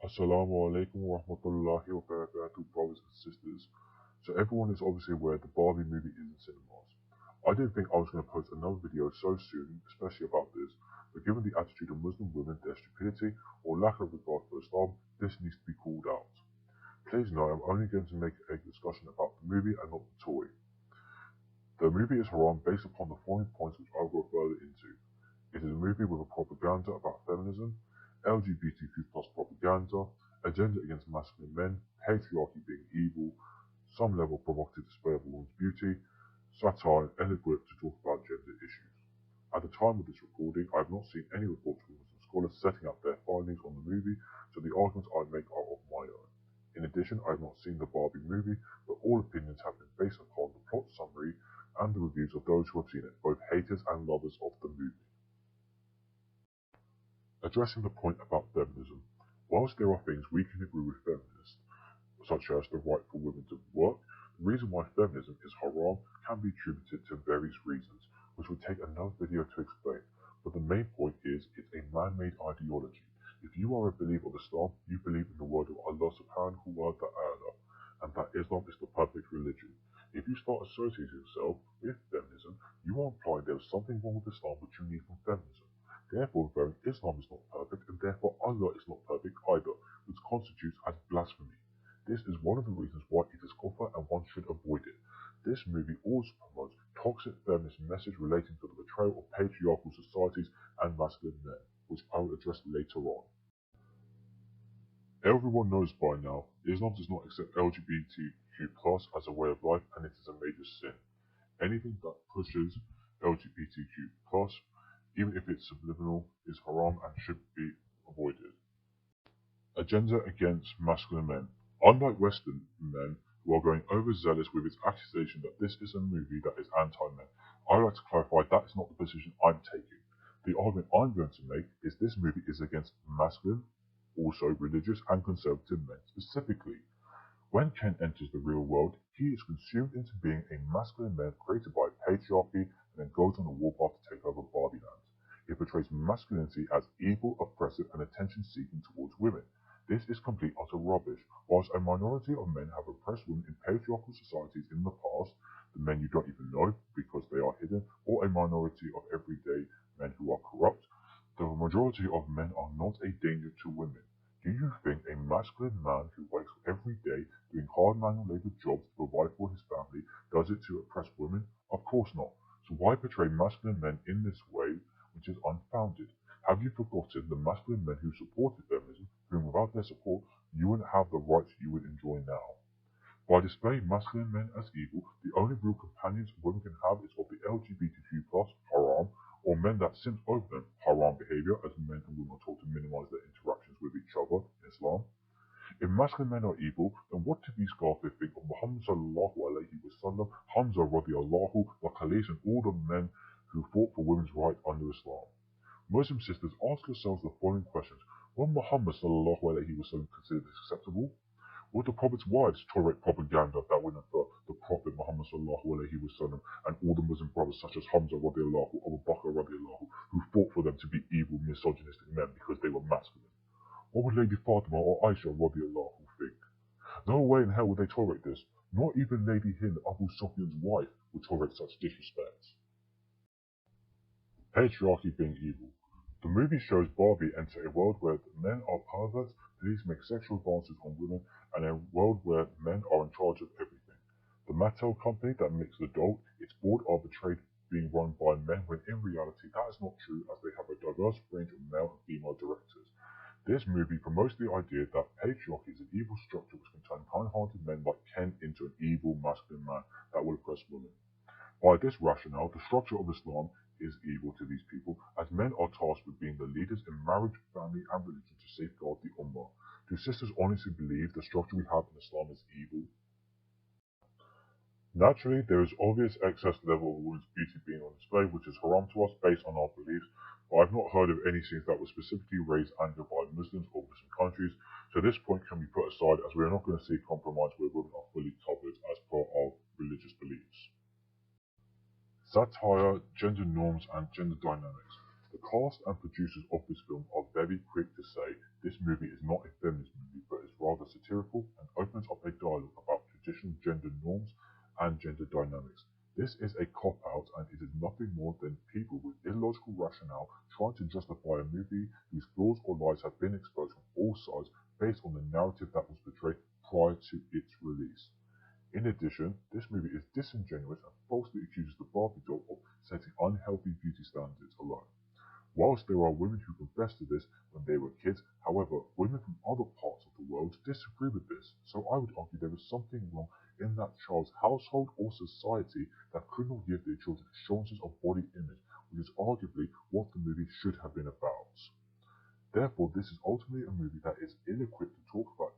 Assalamu alaikum wa rahmatullahi wa barakatuh, brothers and sisters. So everyone is obviously aware the Barbie movie is in cinemas. I didn't think I was going to post another video so soon, especially about this, but given the attitude of Muslim women, their stupidity or lack of regard for Islam, this needs to be called out. Please note I'm only going to make a discussion about the movie and not the toy. The movie is haram based upon the following points which I will go further into. It is a movie with a propaganda about feminism, LGBTQ plus propaganda, agenda against masculine men, patriarchy being evil, some level of provocative display of a woman's beauty, satire, and eloquent to talk about gender issues. At the time of this recording, I have not seen any reports from Muslim scholars setting out their findings on the movie, so the arguments I make are of my own. In addition, I have not seen the Barbie movie, but all opinions have been based upon the plot summary and the reviews of those who have seen it, both haters and lovers of the movie. Addressing the point about feminism, whilst there are things we can agree with feminists, such as the right for women to work, the reason why feminism is haram can be attributed to various reasons, which would take another video to explain. But the main point is it's a man-made ideology. If you are a believer of Islam, you believe in the word of Allah subhanahu wa ta'ala, and that Islam is the perfect religion. If you start associating yourself with feminism, you are implying there is something wrong with Islam which you need from feminism. Therefore, referring Islam is not perfect, and therefore Allah is not perfect either, which constitutes as blasphemy. This is one of the reasons why it is kufr and one should avoid it. This movie also promotes toxic feminist message relating to the betrayal of patriarchal societies and masculine men, which I will address later on. Everyone knows by now, Islam does not accept LGBTQ+ as a way of life, and it is a major sin. Anything that pushes LGBTQ+, even if it's subliminal, is haram and should be avoided. Agenda against masculine men. Unlike Western men who are going overzealous with its accusation that this is a movie that is anti-men, I would like to clarify that is not the position I'm taking. The argument I'm going to make is this movie is against masculine, also religious and conservative men specifically. When Ken enters the real world, he is consumed into being a masculine man created by patriarchy and then goes on a warpath to take over Barbie Land. It portrays masculinity as evil, oppressive, and attention-seeking towards women. This is complete utter rubbish. Whilst a minority of men have oppressed women in patriarchal societies in the past, the men you don't even know because they are hidden, or a minority of everyday men who are corrupt, the majority of men are not a danger to women. Do you think a masculine man who wakes up every day doing hard manual labor jobs to provide for his family does it to oppress women? Of course not. So why portray masculine men in this way, which is unfounded? Have you forgotten the masculine men who supported feminism, whom without their support you wouldn't have the rights you would enjoy now? By displaying masculine men as evil, the only real companions women can have is of the LGBTQ+, haram, or men that simp over them, haram behavior, as men and women are taught to minimize their interactions with each other in Islam. If masculine men are evil, then what do these Ghafirs think of Muhammad sallallahu alayhi wasallam, Hamza radiallahu, wa Khalid, and all the men who fought for women's rights under Islam? Muslim sisters, ask yourselves the following questions. Will Muhammad sallallahu alayhi wasallam consider this acceptable? Would the Prophet's wives tolerate propaganda that went for the Prophet Muhammad sallallahu alayhi wasallam and all the Muslim brothers such as Hamza radiallahu, Abu Bakr radiallahu, who fought for them to be evil, misogynistic men because they were masculine? What would Lady Fatima or Aisha radiallahu think? No way in hell would they tolerate this. Not even Lady Hind, Abu Sufyan's wife, would tolerate such disrespect. Patriarchy being evil. The movie shows Barbie enter a world where men are perverts, police make sexual advances on women, and a world where men are in charge of everything. The Mattel company that makes the doll, its board are portrayed being run by men when in reality that is not true as they have a diverse range of male and female directors. This movie promotes the idea that patriarchy is an evil structure which can turn kind-hearted men like Ken into an evil masculine man that will oppress women. By this rationale, the structure of Islam is evil to these people, as men are tasked with being the leaders in marriage, family, and religion to safeguard the ummah. Do sisters honestly believe the structure we have in Islam is evil? Naturally, there is obvious excess level of women's beauty being on display, which is haram to us based on our beliefs, but I've not heard of any scenes that would specifically raise anger by Muslims or Muslim countries, so this point can be put aside as we are not going to see compromise where women are fully covered as per our religious beliefs. Satire, gender norms, and gender dynamics. The cast and producers of this film are very quick to say this movie is not a feminist movie, but is rather satirical and opens up a dialogue about traditional gender norms and gender dynamics. This is a cop-out, and it is nothing more than people with illogical rationale trying to justify a movie whose flaws or lies have been exposed from all sides based on the narrative that was portrayed prior to its release. In addition, this movie is disingenuous and falsely accuses the Barbie doll of setting unhealthy beauty standards alone. Whilst there are women who confess to this when they were kids, however, women from other parts of the world disagree with this, so I would argue there is something wrong in that child's household or society that could not give their children assurances of body image, which is arguably what the movie should have been about. Therefore, this is ultimately a movie that is ill-equipped to talk about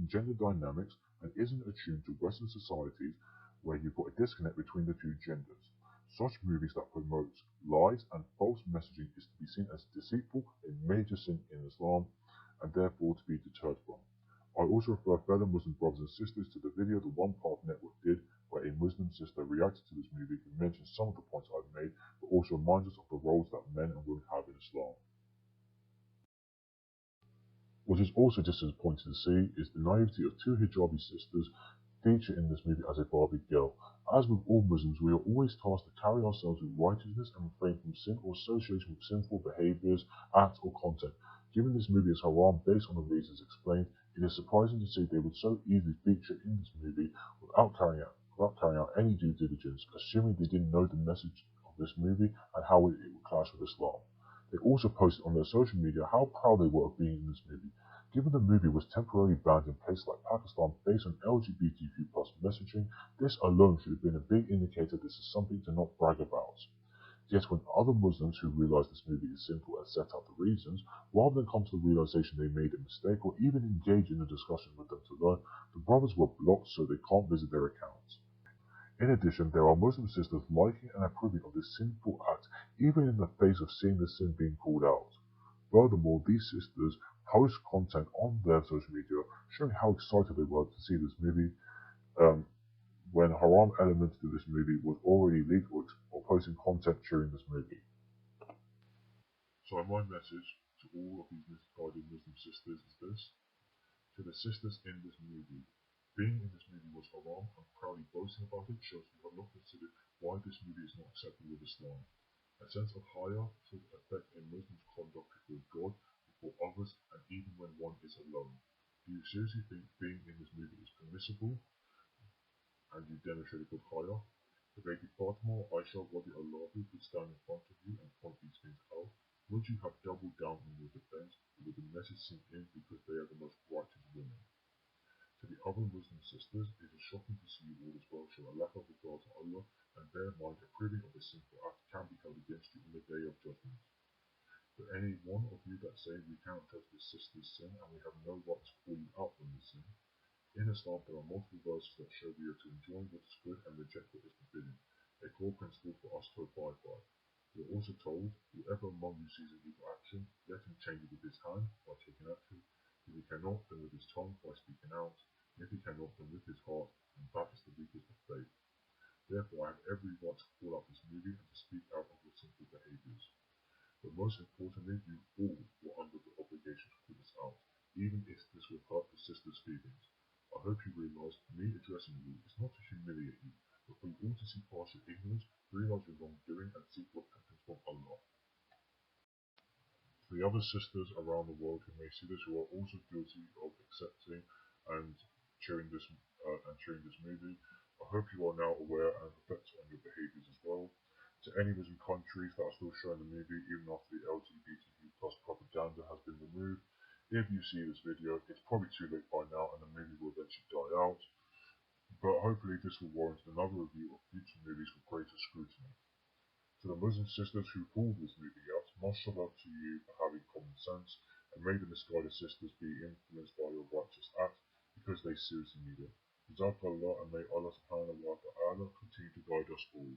gender dynamics and isn't attuned to Western societies where you've got a disconnect between the two genders. Such movies that promote lies and false messaging is to be seen as deceitful, a major sin in Islam, and therefore to be deterred from. I also refer fellow Muslim brothers and sisters to the video the One Path Network did, where a Muslim sister reacted to this movie and mentioned some of the points I've made, but also reminds us of the roles that men and women have in Islam. What is also disappointing to see is the naivety of two hijabi sisters featured in this movie as a Barbie girl. As with all Muslims, we are always tasked to carry ourselves with righteousness and refrain from sin or association with sinful behaviors, acts, or content. Given this movie is haram based on the reasons explained, it is surprising to see they would so easily feature in this movie without carrying out any due diligence, assuming they didn't know the message of this movie and how it would clash with Islam. They also posted on their social media how proud they were of being in this movie. Given the movie was temporarily banned in places like Pakistan based on LGBTQ+ messaging, this alone should have been a big indicator this is something to not brag about. Yet when other Muslims who realize this movie is sinful and set out the reasons, rather than come to the realization they made a mistake or even engage in a discussion with them to learn, the brothers were blocked so they can't visit their accounts. In addition, there are Muslim sisters liking and approving of this sinful act, even in the face of seeing the sin being called out. Furthermore, these sisters post content on their social media showing how excited they were to see this movie when haram elements to this movie was already leaked or posting content during this movie. So my message to all of these misguided Muslim sisters is this. To the sisters in this movie, being in this movie was haram and proudly boasting about it shows you have not considered why this movie is not acceptable with Islam. A sense of higher should affect a Muslim's conduct before God, before others, and even when one is alone. Do you seriously think being in this movie is permissible and you demonstrate a good higher? If Lady Fatima or Aisha radiallahu could stand in front of you and point these things out, would you have doubled down on your defense, or would the message sink in because they are the most righteous women? To the other Muslim sisters, it is shocking to see you all as well show a lack of regard to Allah, and bear in mind approving of a sinful act can be held against you in the day of judgment. For any one of you that say we cannot judge this sister's sin and we have no right to call you out on this sin, in Islam there are multiple verses that show we are to enjoy what is good and reject what is forbidden, a core principle for us to abide by. We are also told, whoever among you sees an evil action, let him change it with his hand by taking action. If he cannot, then with his tongue by speaking out. And if he cannot, then with his heart, and that is the weakest of faith. Therefore, I have every right to call out this movie and to speak out of your sinful behaviors. But most importantly, you all were under the obligation to call this out, even if this will hurt the sisters' feelings. I hope you realise me addressing you is not to humiliate you, but for you all to see past your ignorance, realise your wrongdoing, and seek repentance from Allah. To the other sisters around the world who may see this, who are also guilty of accepting and cheering this movie, I hope you are now aware and reflect on your behaviours as well. To any Muslim countries that are still showing the movie even after the LGBTQ+ propaganda has been removed, if you see this video, it's probably too late by now and the movie will eventually die out, but hopefully this will warrant another review of future movies with greater scrutiny. To the Muslim sisters who pulled this movie out, mashallah to you for having common sense, and may the misguided sisters be influenced by your righteous act because they seriously need it. Jazakallah, and may Allah subhanahu wa ta'ala continue to guide us all.